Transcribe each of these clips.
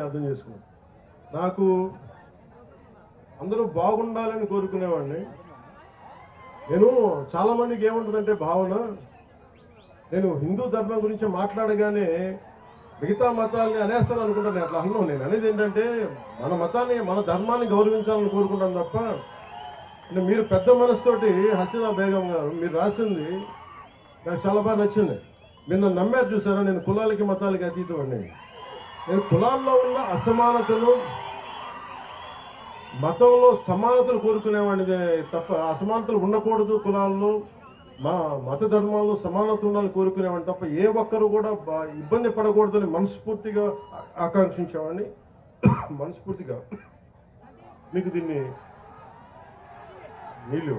అర్థం చేసుకున్నాను. నాకు అందరూ బాగుండాలని కోరుకునేవాడిని. నేను చాలామందికి ఏముంటుందంటే భావన, నేను హిందూ ధర్మం గురించి మాట్లాడగానే మిగతా మతాలని అనేస్తాను అనుకుంటాను. అట్లా అన్నాను. నేను అనేది ఏంటంటే మన మతాన్ని మన ధర్మాన్ని గౌరవించాలని కోరుకుంటాను తప్ప, మీరు పెద్ద మనసుతోటి హసీనా బేగం గారు మీరు రాసింది నాకు చాలా బాగా నచ్చింది. మీరు నన్ను నమ్మారు చూసారా, నేను కులాలకి మతాలకి అతీతం అండి. నేను కులాల్లో ఉన్న అసమానతలు, మతంలో సమానతలు కోరుకునేవాడిని తప్ప అసమానతలు ఉండకూడదు, కులాల్లో మా మత ధర్మాల్లో సమానత ఉండాలని కోరుకునేవాడిని తప్ప ఏ ఒక్కరు కూడా ఇబ్బంది పడకూడదని మనస్ఫూర్తిగా ఆకాంక్షించేవాడిని. మనస్ఫూర్తిగా మీకు దీన్ని నీళ్ళు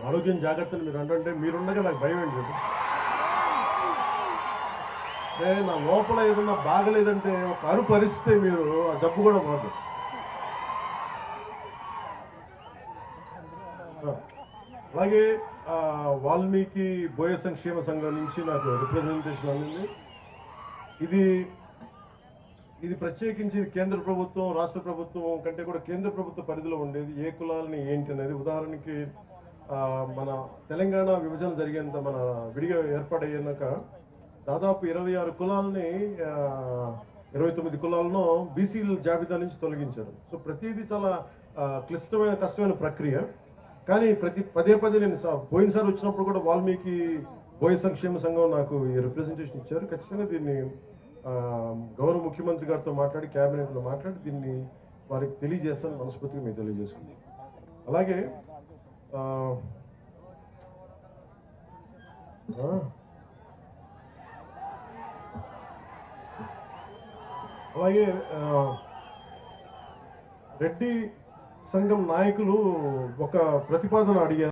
ఆరోగ్యం జాగ్రత్తలు మీరు అంటే మీరుండగా నాకు భయం ఏంటి చెప్పు. నా లోపల ఏదన్నా బాగలేదంటే ఒక అరుపు అరిస్తే మీరు ఆ జబ్బు కూడా పోదు. అలాగే వాల్మీకి బోయ సంక్షేమ సంఘం నుంచి నాకు రిప్రజెంటేషన్ అందింది. ఇది ప్రత్యేకించి కేంద్ర ప్రభుత్వం రాష్ట్ర ప్రభుత్వం కంటే కూడా కేంద్ర ప్రభుత్వ పరిధిలో ఉండేది. ఏ కులాలని ఏంటి అనేది, ఉదాహరణకి మన తెలంగాణ విభజన జరిగేంత మన విడిగా ఏర్పాటయ్యాక దాదాపు 26 కులాలని 29 కులాలను బీసీల జాబితా నుంచి తొలగించారు. సో ప్రతిదీ చాలా క్లిష్టమైన కష్టమైన ప్రక్రియ. కానీ పదే నేను పోయినసారి వచ్చినప్పుడు కూడా వాల్మీకి బోయ సంక్షేమ సంఘం నాకు ఈ రిప్రజెంటేషన్ ఇచ్చారు. ఖచ్చితంగా దీన్ని గౌరవ ముఖ్యమంత్రి గారితో మాట్లాడి క్యాబినెట్లో మాట్లాడి దీన్ని వారికి తెలియజేస్తాను మనస్ఫూర్తిగా మీకు తెలియజేసుకుంది. అలాగే రెడ్డి సంఘం నాయకులు ఒక ప్రతిపాదన అడిగారు.